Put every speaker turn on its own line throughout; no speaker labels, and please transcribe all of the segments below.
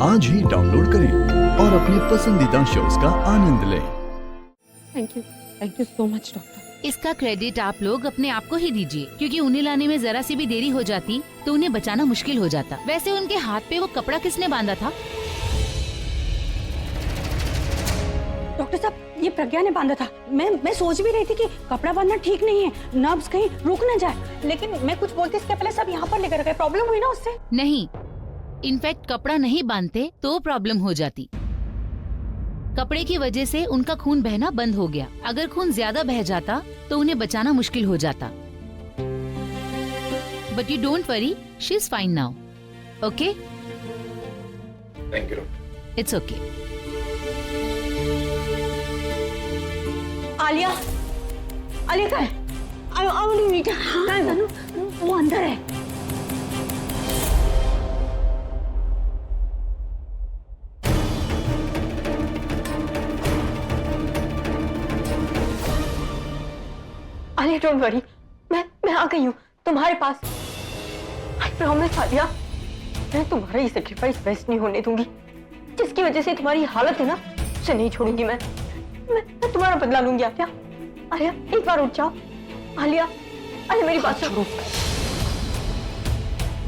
आज ही डाउनलोड करें और अपने पसंदीदा शोज का आनंद लें।
Thank you so much doctor.
इसका क्रेडिट आप लोग अपने आप को ही दीजिए, क्योंकि उन्हें लाने में जरा सी भी देरी हो जाती तो उन्हें बचाना मुश्किल हो जाता। वैसे उनके हाथ पे वो कपड़ा किसने बांधा था?
डॉक्टर साहब, ये प्रज्ञा ने बांधा था। मैं सोच भी रही थी कि कपड़ा बांधना ठीक नहीं है, नर्व्स कहीं रुक ना जाए, लेकिन मैं कुछ बोलती इसके पहले सब यहाँ पर लेकर गए। प्रॉब्लम हुई ना उससे?
नहीं, इनफैक्ट कपड़ा नहीं बांधते तो प्रॉब्लम हो जाती। कपड़े की वजह से उनका खून बहना बंद हो गया। अगर खून ज्यादा बह जाता तो उन्हें बचाना मुश्किल हो जाता। But you don't worry, she is fine now. Okay,
thank you.
It's okay.
Alia, Alia कहाँ है? I want to meet her. वो अंदर है। आलिया डोंट वरी, मैं आ गई हूँ तुम्हारे पास। आई प्रॉमिस आलिया, मैं तुम्हारा ये सैक्रिफाइस वेस्ट नहीं होने दूंगी। जिसकी वजह से तुम्हारी हालत है ना, उसे नहीं छोड़ूंगी मैं तुम्हारा बदला लूंगी। आलिया, आलिया एक बार उठ जाओ। आलिया, आलिया मेरी बात सुनो।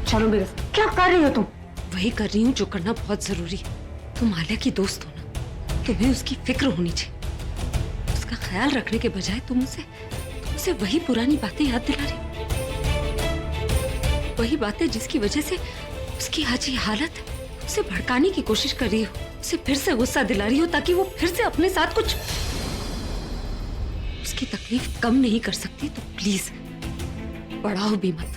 चलो मेरे साथ। क्या कर रही हो तुम?
वही कर रही हूँ जो करना बहुत जरूरी है। तुम आलिया की दोस्त हो ना, तुम्हें उसकी फिक्र होनी चाहिए। उसका ख्याल रखने के बजाय तुम उसे वही पुरानी बातें याद दिला रही हो। वही बातें जिसकी वजह से उसकी आज ये हालत है। उसे भड़काने की कोशिश कर रही हो, उसे फिर से गुस्सा दिला रही हो ताकि वो फिर से अपने साथ कुछ। उसकी तकलीफ कम नहीं कर सकती तो प्लीज बढ़ाओ भी मत।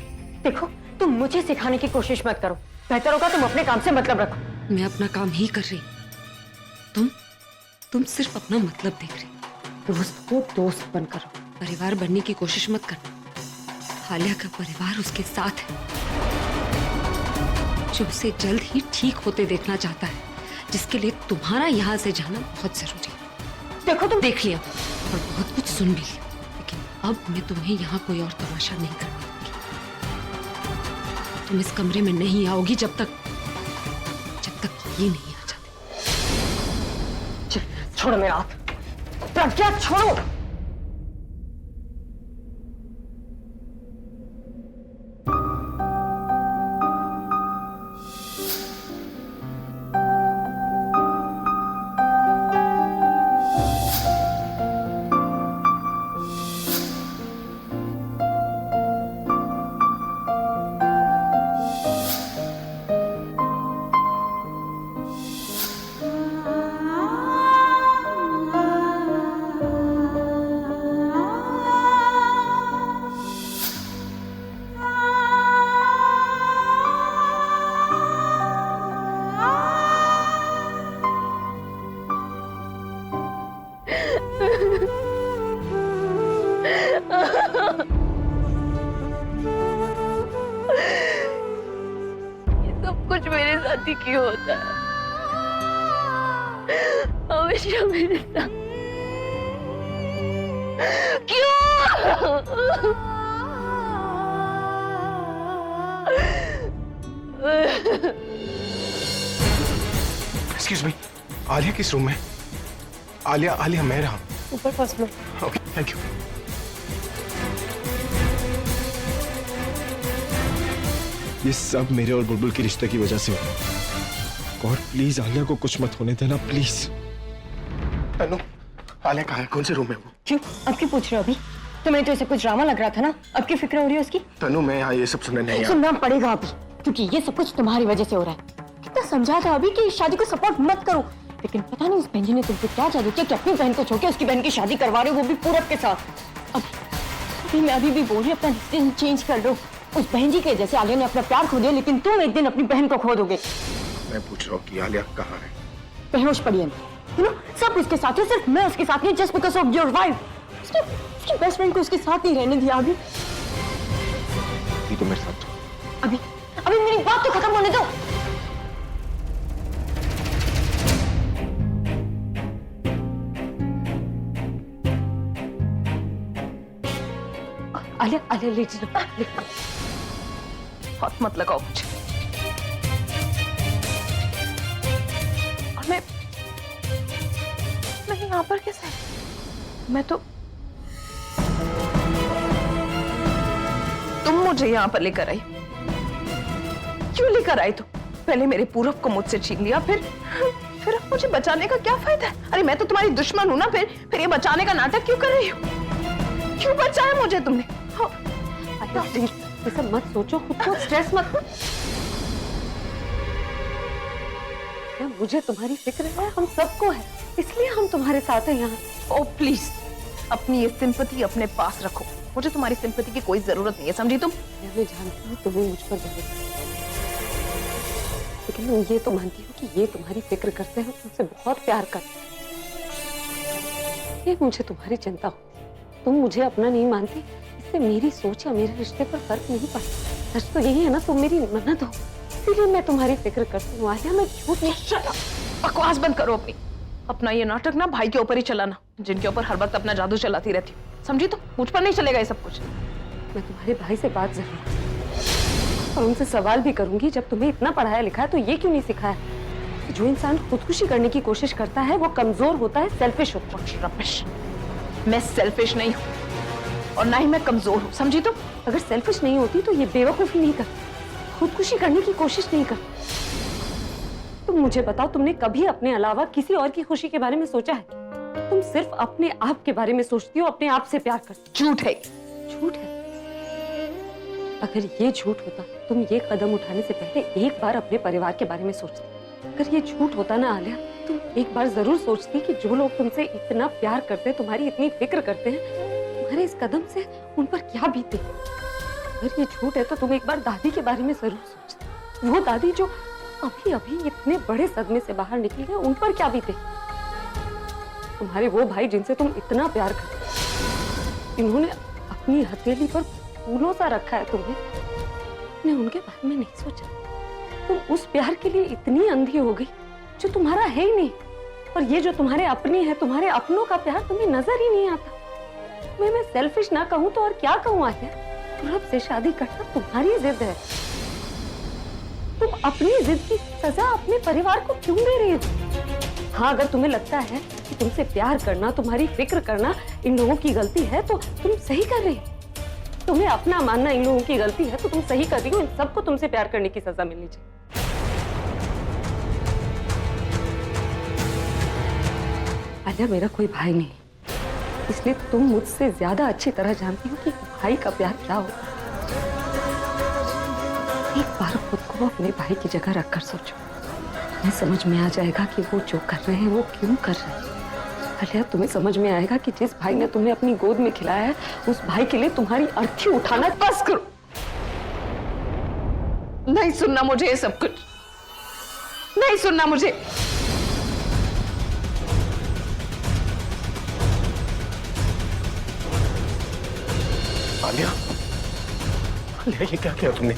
देखो, तुम मुझे सिखाने की कोशिश मत करो। बेहतर होगा तुम अपने काम से मतलब रखो।
मैं अपना काम ही कर रही हूँ। तुम सिर्फ अपना मतलब देख रही।
दोस्त को दोस्त बनकर रहो।
परिवार बनने की कोशिश मत करना। आलिया का परिवार उसके साथ है, जो उसे जल्द ही ठीक होते देखना चाहता है, जिसके लिए तुम्हारा यहाँ से जाना बहुत जरूरी है।
देखो, तुम
देख लिया और बहुत कुछ सुन भी लिया, लेकिन अब मैं तुम्हें यहाँ कोई और तमाशा नहीं करने दूंगी। तुम इस कमरे में नहीं आओगी जब तक ये नहीं आ जाते।
छोड़ो मेरा हाथ। प्रज्ञा छोड़ो।
कुछ मेरे साथ ही क्यों होता है? हमेशा मेरे साथ क्यों?
एक्सक्यूज मी, आलिया किस रूम में? आलिया मैं रहा।
ऊपर first floor.
Okay, thank you. ये सब मेरे और बुलबुल के रिश्ते की वजह से हुआ। गॉड प्लीज आलिया को कुछ मत होने देना प्लीज। तनु, आलिया कहाँ है? कौन से रूम में वो?
क्यों अब क्यों पूछ रहे हो? अभी तुम्हें तो ऐसे कुछ ड्रामा लग रहा था ना, अब की फिक्र हो रही है उसकी?
तनु, मैं यहाँ ये सब सुनने नहीं आया।
सुनना पड़ेगा अभी, क्योंकि ये सब कुछ तुम्हारी वजह से हो रहा है। कितना समझा था अभी कि इस शादी को सपोर्ट मत करो, लेकिन पता नहीं उस बहन जी ने तुमको क्या जादू किया कि अपनी बहन को छोड़ के उसकी बहन की शादी करवा रहे हो, वो भी पूरब के साथ। अभी मैं अभी भी बोल रही हूँ, अपना डिसीजन चेंज कर लो। उस बहन जी के जैसे आलिया ने अपना प्यार खो दिया, लेकिन तुम एक दिन अपनी बहन को खो दोगे।
मैं पूछ रहा हूँ कि आलिया कहाँ है?
बेहोश पड़ी है, यू नो, सब उसके साथ है, सिर्फ मैं उसके साथ नहीं, just because of your wife. उसकी बेस्ट फ्रेंड को उसके साथ नहीं रहने दिया। अभी
तो मेरे साथ
अभी अभी मेरी बात तो खत्म होने दो। आलिया, आलिया ले हाथ मत लगाओ मुझे।
यहाँ पर कैसे? मैं तो तुम मुझे यहाँ पर लेकर आई, क्यों लेकर आई? तुम पहले मेरे पूरब को मुझसे छीन लिया, फिर अब मुझे बचाने का क्या फायदा है? अरे मैं तो तुम्हारी दुश्मन हूं ना, फिर ये बचाने का नाटक क्यों कर रही हो? क्यों बचाया मुझे तुमने?
प्लीज ये सब मत सोचो, खुद को स्ट्रेस मत लो। मुझे तुम्हारी फिक्र है, हम सबको है, इसलिए हम तुम्हारे साथ हैं यहाँ।
ओ प्लीज, अपनी ये सिंपैथी अपने पास रखो। मुझे तुम्हारी सिंपैथी की कोई जरूरत नहीं है, समझी तुम?
मैं जानती हूँ तुम्हें मुझ पर भरोसा है, लेकिन मैं ये तो मानती हूँ कि ये तुम्हारी फिक्र करते हैं, तुमसे बहुत प्यार करते हैं। ये मुझे तुम्हारी चिंता होती है, तुम मुझे अपना नहीं मानती, इससे मेरी सोच या मेरे रिश्ते पर फर्क नहीं पड़ता। सच तो यही है ना, तुम मेरी ननद हो, इसीलिए मैं तुम्हारी फिक्र करती हूँ। आलिया, मैं झूठ नहीं।
बकवास बंद करो अपनी। अपना ये नाटक ना भाई के ऊपर ही चलाना, जिनके ऊपर हर वक्त अपना जादू चलाती रहती हूँ, समझी? तो मुझ पर नहीं चलेगा ये सब कुछ।
मैं तुम्हारे भाई से बात जरूर करूंगी और उनसे सवाल भी करूंगी, जब तुम्हें इतना पढ़ाया लिखा है तो ये क्यों नहीं सिखाया कि जो इंसान खुदकुशी करने की कोशिश करता है वो कमजोर होता है, सेल्फिश होता है।
रमेश, मैं सेल्फिश नहीं हूँ और ना ही मैं कमजोर हूँ, समझी? तो
अगर सेल्फिश नहीं होती तो ये बेवकूफी नहीं करती, खुदकुशी करने की कोशिश नहीं करती। तुम मुझे बताओ, तुमने कभी अपने अलावा किसी और की खुशी के बारे में सोचा है? तुम सिर्फ अपने आप के बारे में सोचती हो, अपने आप से प्यार करती हो।
झूठ है।
झूठ है? अगर ये झूठ होता, तुम ये कदम उठाने से पहले एक बार अपने परिवार के बारे में सोचती। अगर ये झूठ होता ना आलिया, तुम एक बार जरूर सोचती कि जो लोग तुमसे इतना प्यार करते हैं, तुम्हारी इतनी फिक्र करते हैं, तुम्हारे इस कदम से उन पर क्या बीते। अगर ये झूठ है तो तुम एक बार दादी के बारे में जरूर सोचती। वो दादी जो अभी अभी इतने बड़े सदमे से बाहर निकली है, उन पर क्या बीते। तुम्हारे वो भाई जिनसे तुम इतना प्यार करते, इन्होंने अपनी हथेली पर फूलों सा रखा है तुम्हें, तुमने उनके बारे में नहीं सोचा। तुम उस प्यार के लिए इतनी अंधी हो गई जो तुम्हारा है ही नहीं, और ये जो तुम्हारे अपने हैं, तुम्हारे अपनों का प्यार तुम्हें नजर ही नहीं आता। मैं सेल्फिश ना कहूं तो और क्या कहूं आलिया, पूरब से शादी करना तुम्हारी जिद है। तुम अपनी जिद की सजा अपने परिवार को क्यों दे रही हो? हाँ, अगर तुम्हें लगता है कि तुमसे प्यार करना, तुम्हारी फिक्र करना इन लोगों की गलती है तो तुम सही कर रही हो। तुम्हें अपना मानना इन लोगों की गलती है तो तुम सही कर रही हो। इन सबको तुमसे प्यार करने की सजा मिलनी चाहिए। आलिया, मेरा कोई भाई नहीं, इसलिए तुम मुझसे ज्यादा अच्छी तरह जानती हो कि भाई का प्यार क्या होता है। एक बार खुद को अपने भाई की जगह रखकर सोचो, तुम्हें समझ में आ जाएगा कि वो जो कर रहे हैं वो क्यों कर रहे हैं। आलिया, तुम्हें समझ में आएगा कि जिस भाई ने तुम्हें अपनी गोद में खिलाया है, उस भाई के लिए तुम्हारी अर्थी उठाना बस करो।
नहीं सुनना मुझे ये सब कुछ, नहीं सुनना मुझे।
आलिया, आलिया, ये क्या किया तुमने?